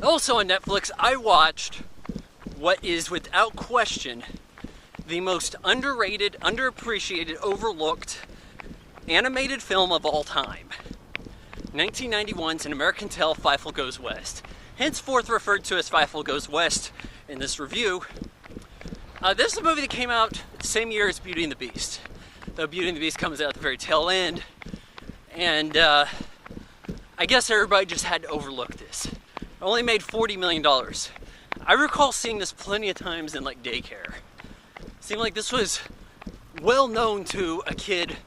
Also on Netflix, I watched what is without question the most underrated, underappreciated, overlooked animated film of all time. 1991's An American Tale, Fievel Goes West. Henceforth referred to as Fievel Goes West in this review. This is a movie that came out the same year as Beauty and the Beast. Though Beauty and the Beast comes out at the very tail end. And I guess everybody just had to overlook this. It only made $40 million. I recall seeing this plenty of times in like daycare. It seemed like this was well known to a kid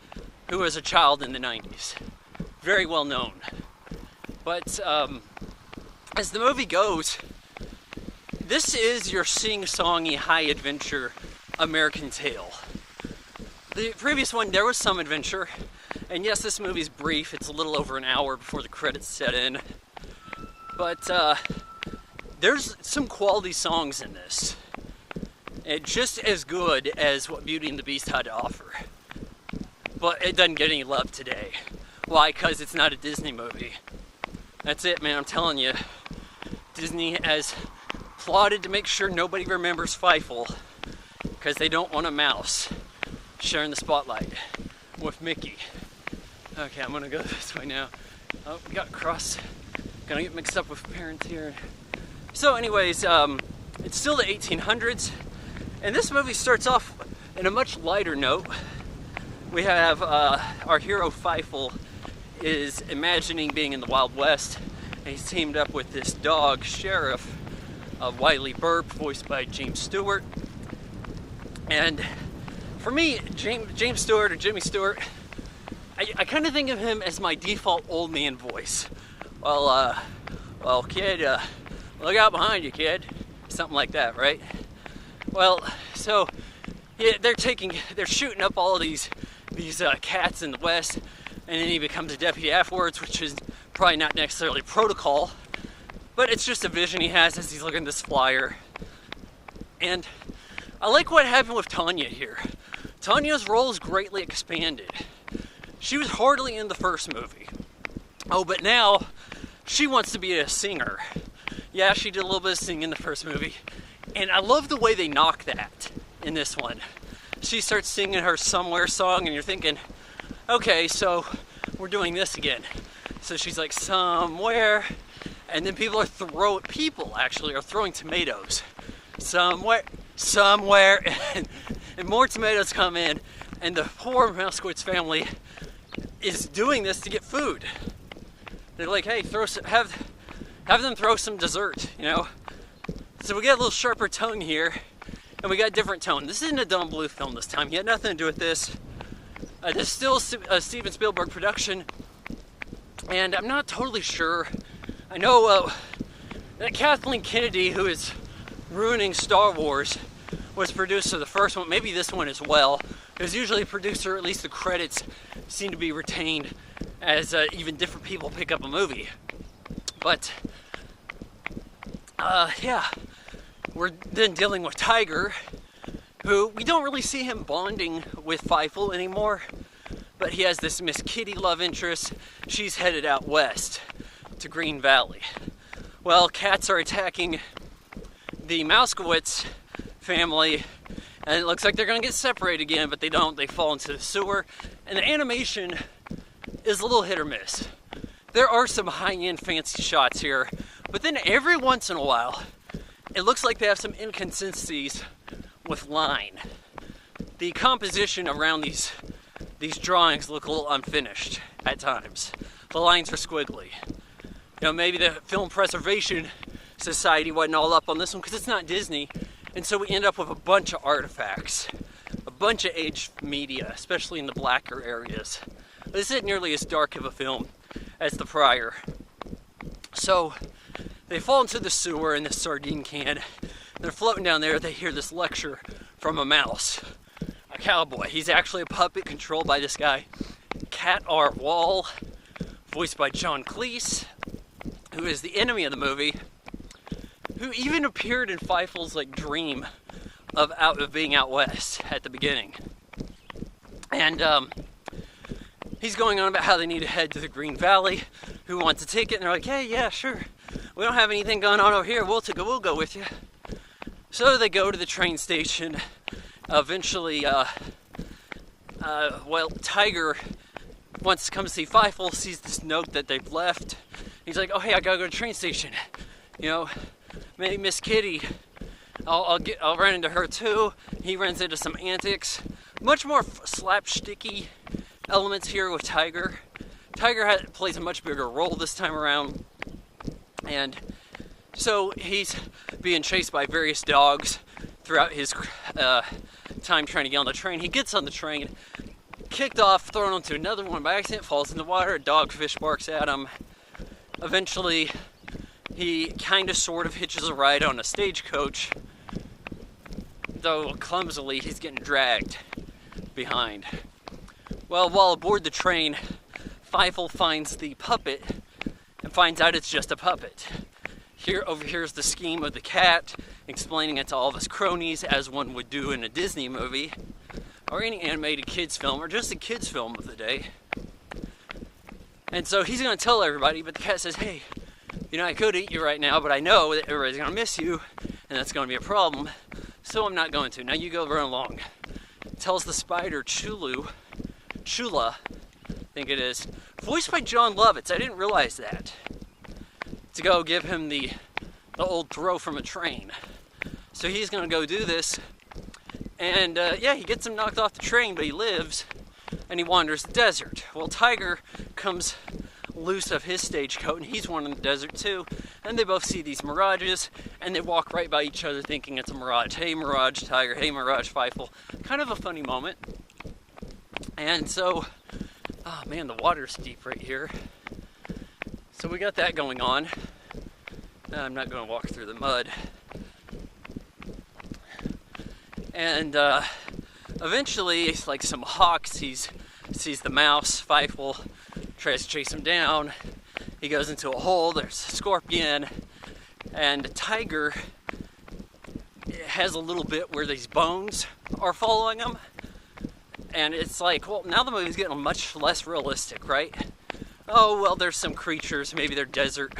who was a child in the 90s. Very well known. But as the movie goes, this is your sing-songy, high-adventure American Tale. The previous one, there was some adventure. And yes, this movie's brief. It's a little over an hour before the credits set in. But there's some quality songs in this. It's just as good as what Beauty and the Beast had to offer. But it doesn't get any love today. Why? Because it's not a Disney movie. That's it, man. I'm telling you. Disney has plotted to make sure nobody remembers Fievel because they don't want a mouse sharing the spotlight with Mickey. Okay, I'm gonna go this way now. Oh, we got cross. Gonna get mixed up with parents here. So anyways, it's still the 1800s, and this movie starts off in a much lighter note. We have our hero Fievel is imagining being in the Wild West, and he's teamed up with this dog sheriff, Wiley Burp, voiced by James Stewart. And for me, James Stewart or Jimmy Stewart, I kind of think of him as my default old man voice. Well, kid, look out behind you, kid. Something like that, right? Well, so yeah, they're shooting up all of these cats in the West, and then he becomes a deputy afterwards, which is probably not necessarily protocol, but it's just a vision he has as he's looking at this flyer. And I like what happened with Tanya here. Tanya's role is greatly expanded. She was hardly in the first movie. Oh, but now she wants to be a singer. Yeah, she did a little bit of singing in the first movie, and I love the way they knock that in this one. She starts singing her Somewhere song, and you're thinking, okay, so we're doing this again. So she's like, somewhere, and then people are throwing tomatoes. Somewhere, and more tomatoes come in, and the poor Mousewitz family is doing this to get food. They're like, hey, have them throw some dessert, you know? So we got a little sharper tone here, and we got a different tone. This isn't a Don Bluth film this time. He had nothing to do with this. This is still a Steven Spielberg production, and I'm not totally sure. I know that Kathleen Kennedy, who is ruining Star Wars, was producer of the first one, maybe this one as well. There's usually a producer, at least the credits seem to be retained as even different people pick up a movie. But, yeah, we're then dealing with Tiger, who we don't really see him bonding with Fievel anymore, but he has this Miss Kitty love interest. She's headed out west to Green Valley. Well, cats are attacking the Mousewitz family, and it looks like they're going to get separated again, but they don't. They fall into the sewer, and the animation is a little hit or miss. There are some high-end fancy shots here, but then every once in a while, it looks like they have some inconsistencies with line. The composition around these drawings look a little unfinished at times. The lines are squiggly. You know, maybe the Film Preservation Society wasn't all up on this one because it's not Disney, and so we end up with a bunch of artifacts, a bunch of aged media, especially in the blacker areas. This isn't nearly as dark of a film as the prior. So they fall into the sewer in this sardine can. They're floating down there. They hear this lecture from a mouse, a cowboy. He's actually a puppet controlled by this guy, Cat R. Wall, voiced by John Cleese, who is the enemy of the movie, who even appeared in Fievel's dream of being out west at the beginning. And he's going on about how they need to head to the Green Valley, who wants to take it, and they're like, hey, yeah, sure. we don't have anything going on over here. We'll go with you. So they go to the train station. Eventually, Tiger wants to come see Fievel, sees this note that they've left. He's like, oh, hey, I gotta go to the train station. You know, maybe Miss Kitty, I'll run into her too. He runs into some antics. Much more slapsticky elements here with Tiger. Tiger plays a much bigger role this time around. And so he's being chased by various dogs throughout his time trying to get on the train. He gets on the train, kicked off, thrown onto another one by accident, falls in the water, a dogfish barks at him. Eventually, he kind of sort of hitches a ride on a stagecoach, though clumsily he's getting dragged behind. Well, while aboard the train, Fievel finds the puppet and finds out it's just a puppet. Here's the scheme of the cat, explaining it to all of his cronies, as one would do in a Disney movie, or any animated kids film, or just a kids film of the day. And so he's going to tell everybody, but the cat says, hey, you know, I could eat you right now, but I know that everybody's going to miss you, and that's going to be a problem, so I'm not going to. Now you go run along. Tells the spider, Chula, I think it is, voiced by John Lovitz, I didn't realize that, to go give him the old throw from a train. So he's going to go do this, and he gets him knocked off the train, but he lives, and he wanders the desert. Well, Tiger comes loose of his stagecoach, and he's wandering the desert too, and they both see these mirages, and they walk right by each other thinking it's a mirage. Hey, mirage, Tiger. Hey, mirage, Fievel. Kind of a funny moment. And so, oh man, the water's deep right here. So we got that going on. I'm not going to walk through the mud. And eventually, it's like some hawks. He sees the mouse. Fievel tries to chase him down. He goes into a hole. There's a scorpion. And Tiger has a little bit where these bones are following him. And it's like, well, now the movie's getting much less realistic, right? Oh, well, there's some creatures, maybe they're desert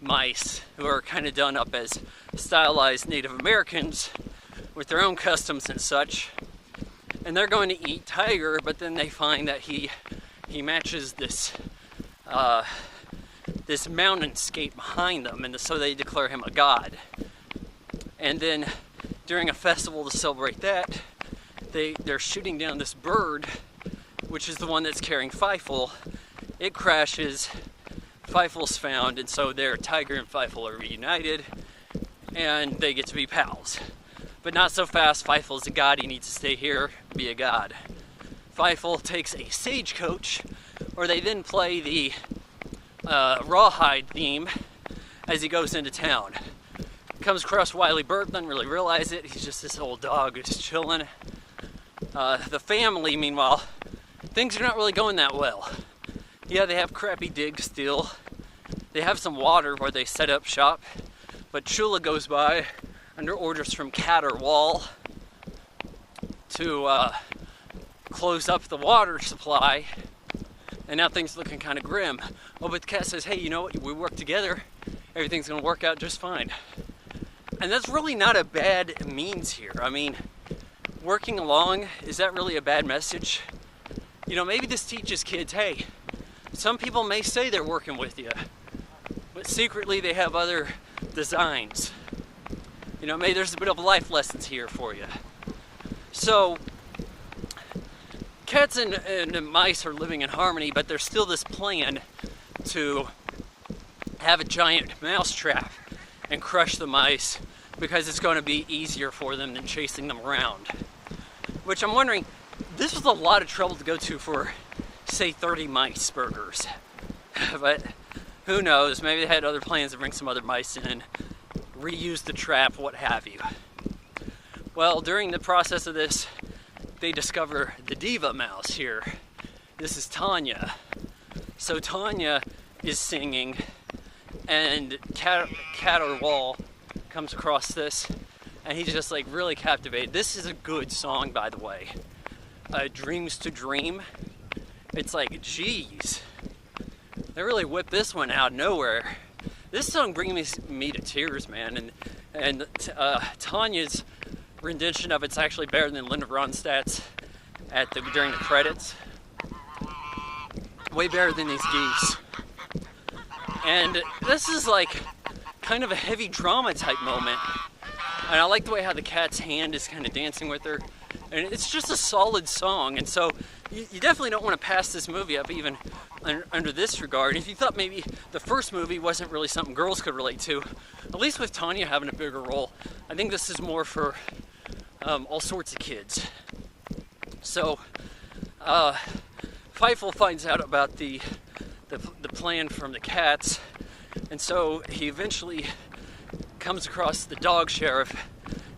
mice, who are kind of done up as stylized Native Americans with their own customs and such. And they're going to eat Tiger, but then they find that he matches this this mountainscape behind them, and so they declare him a god. And then during a festival to celebrate that, they're shooting down this bird, which is the one that's carrying Fievel. It crashes, Fievel's found, and so Tiger and Fievel are reunited, and they get to be pals. But not so fast. Fievel's a god, he needs to stay here, be a god. Fievel takes a stagecoach, where they then play the rawhide theme as he goes into town. Comes across Wiley Burt, doesn't really realize it, he's just this old dog who's chilling. The family, meanwhile, things are not really going that well. Yeah, they have crappy digs still. They have some water where they set up shop, but Chula goes by under orders from Caterwall to close up the water supply, and now things are looking kind of grim. Oh, but the cat says, hey, you know what, we work together, everything's gonna work out just fine. And that's really not a bad means here. I mean, working along, is that really a bad message? You know, maybe this teaches kids, hey, some people may say they're working with you, but secretly they have other designs. You know, maybe there's a bit of life lessons here for you. So, cats and mice are living in harmony, but there's still this plan to have a giant mouse trap and crush the mice because it's going to be easier for them than chasing them around. Which I'm wondering, this was a lot of trouble to go to for, say, 30 mice burgers. But who knows, maybe they had other plans to bring some other mice in, reuse the trap, what have you. Well, during the process of this, they discover the diva mouse here. This is Tanya. So Tanya is singing, and Caterwall comes across this, and he's just like really captivated. This is a good song, by the way. Dreams to Dream. It's like, geez, they really whipped this one out of nowhere. this song brings me to tears, man. And Tanya's rendition of it's actually better than Linda Ronstadt's during the credits. Way better than these geese. And this is like kind of a heavy drama type moment. And I like the way how the cat's hand is kind of dancing with her. And it's just a solid song. And so you definitely don't want to pass this movie up even under this regard. If you thought maybe the first movie wasn't really something girls could relate to, at least with Tanya having a bigger role, I think this is more for all sorts of kids. So Fievel finds out about the plan from the cats, and so he eventually comes across the dog sheriff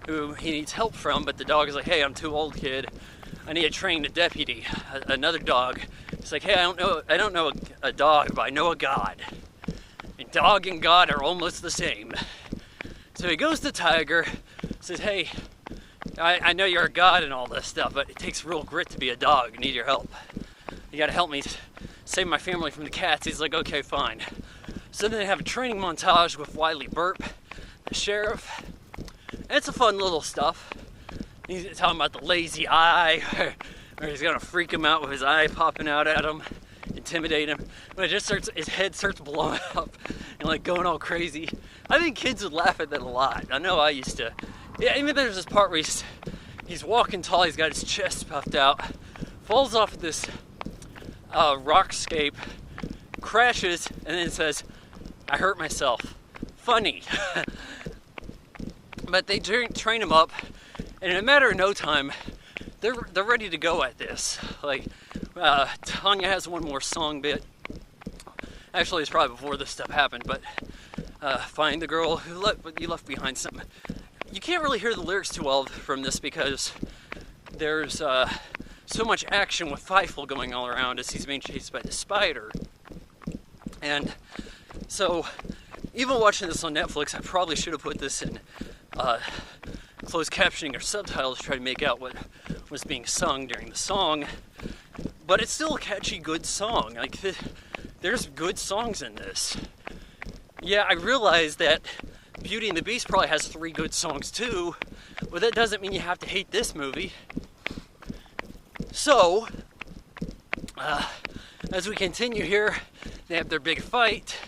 who he needs help from, but the dog is like, hey, I'm too old, kid. I need to train a deputy, another dog. It's like, hey, I don't know a dog, but I know a god. And dog and god are almost the same. So he goes to Tiger, says, hey, I know you're a god and all this stuff, but it takes real grit to be a dog. I need your help. You gotta help me save my family from the cats. He's like, okay, fine. So then they have a training montage with Wiley Burp, the sheriff. And it's a fun little stuff. He's talking about the lazy eye, where he's gonna freak him out with his eye popping out at him, intimidate him. But it just his head starts blowing up and like going all crazy. I think kids would laugh at that a lot. I know I used to. Yeah, even there's this part where he's walking tall, he's got his chest puffed out, falls off this rockscape, crashes, and then says, I hurt myself. Funny. But they train him up, and in a matter of no time, they're ready to go at this. Like, Tanya has one more song bit. Actually, it's probably before this stuff happened, but find the girl who you left behind something. You can't really hear the lyrics too well from this because there's so much action with Fievel going all around as he's being chased by the spider. And so, even watching this on Netflix, I probably should have put this in closed captioning or subtitles to try to make out what was being sung during the song. But it's still a catchy, good song. Like, there's good songs in this. Yeah, I realize that Beauty and the Beast probably has 3 good songs too, but that doesn't mean you have to hate this movie. So, as we continue here, they have their big fight.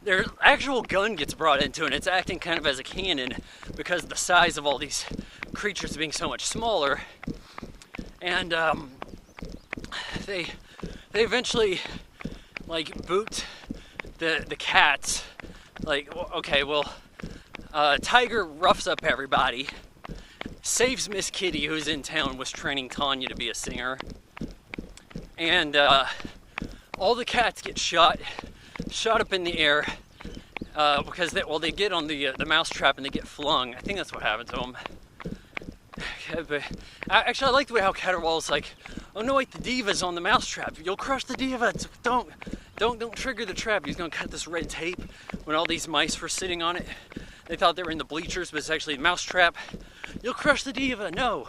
Their actual gun gets brought into it, and it's acting kind of as a cannon because of the size of all these creatures being so much smaller. And they eventually like boot the cats. Like, okay, well, Tiger roughs up everybody, saves Miss Kitty, who's in town, was training Tanya to be a singer, and all the cats get shot up in the air because they get on the mousetrap and they get flung. I think that's what happened to them. But actually, I like the way how Caterwaull's like, oh no, wait, the diva's on the mousetrap. You'll crush the diva. Don't trigger the trap. He's gonna cut this red tape. When all these mice were sitting on it, they thought they were in the bleachers, but it's actually a mousetrap. You'll crush the diva. No.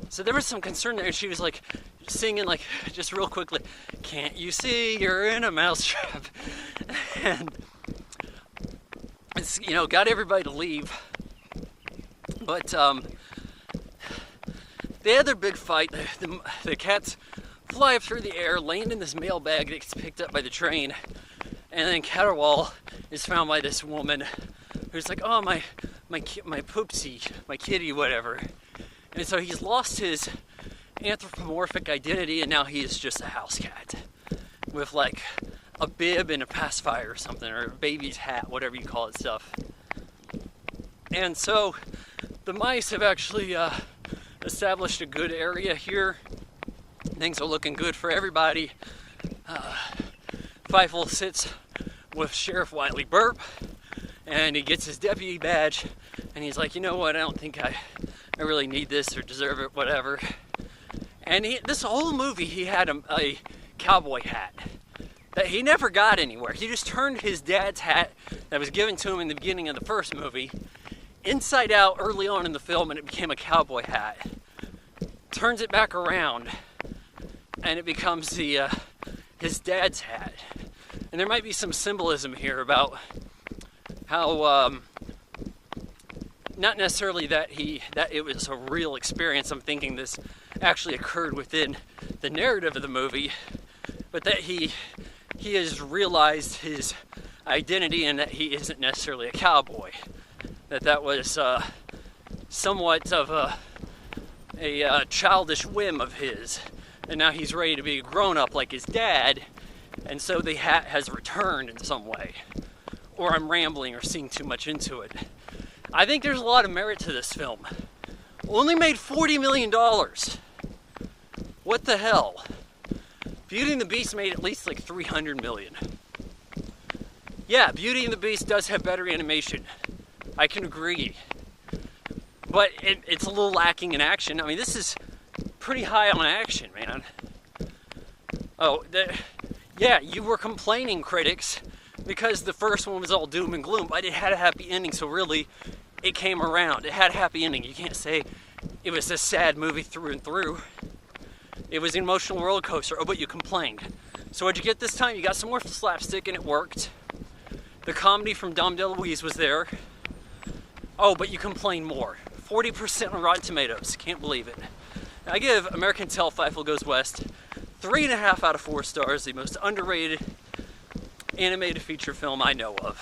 So there was some concern there. She was like singing like just real quickly, "Can't you see you're in a mousetrap?" And it's got everybody to leave. But they had their big fight. The cats fly up through the air, land in this mailbag that gets picked up by the train, and then Caterwaull is found by this woman who's like, "Oh, my poopsie, my kitty, whatever." And so he's lost his anthropomorphic identity, and now he is just a house cat with like a bib and a pacifier or something, or a baby's hat, whatever you call it stuff. And so the mice have actually established a good area here. Things are looking good for everybody. Fievel sits with Sheriff Wiley Burp, and he gets his deputy badge, and he's like, you know what, I don't think I really need this or deserve it, whatever. And this whole movie, he had a cowboy hat that he never got anywhere. He just turned his dad's hat that was given to him in the beginning of the first movie inside out early on in the film, and it became a cowboy hat. Turns it back around, and it becomes his dad's hat. And there might be some symbolism here about how, not necessarily that it was a real experience. I'm thinking this actually occurred within the narrative of the movie, but that he has realized his identity and that he isn't necessarily a cowboy. That was somewhat of a childish whim of his, and now he's ready to be a grown-up like his dad, and so the hat has returned in some way. Or I'm rambling or seeing too much into it. I think there's a lot of merit to this film. Only made $40 million. What the hell? Beauty and the Beast made at least like 300 million. Yeah, Beauty and the Beast does have better animation. I can agree. But it's a little lacking in action. I mean, this is pretty high on action, man. Oh, yeah, you were complaining, critics, because the first one was all doom and gloom, but it had a happy ending, so really, it came around. It had a happy ending. You can't say it was a sad movie through and through. It was an emotional roller coaster. Oh, but you complained. So what'd you get this time? You got some more slapstick, and it worked. The comedy from Dom DeLuise was there. Oh, but you complained more. 40% on Rotten Tomatoes. Can't believe it. I give American Tail Fievel Goes West 3.5 out of 4 stars. The most underrated animated feature film I know of.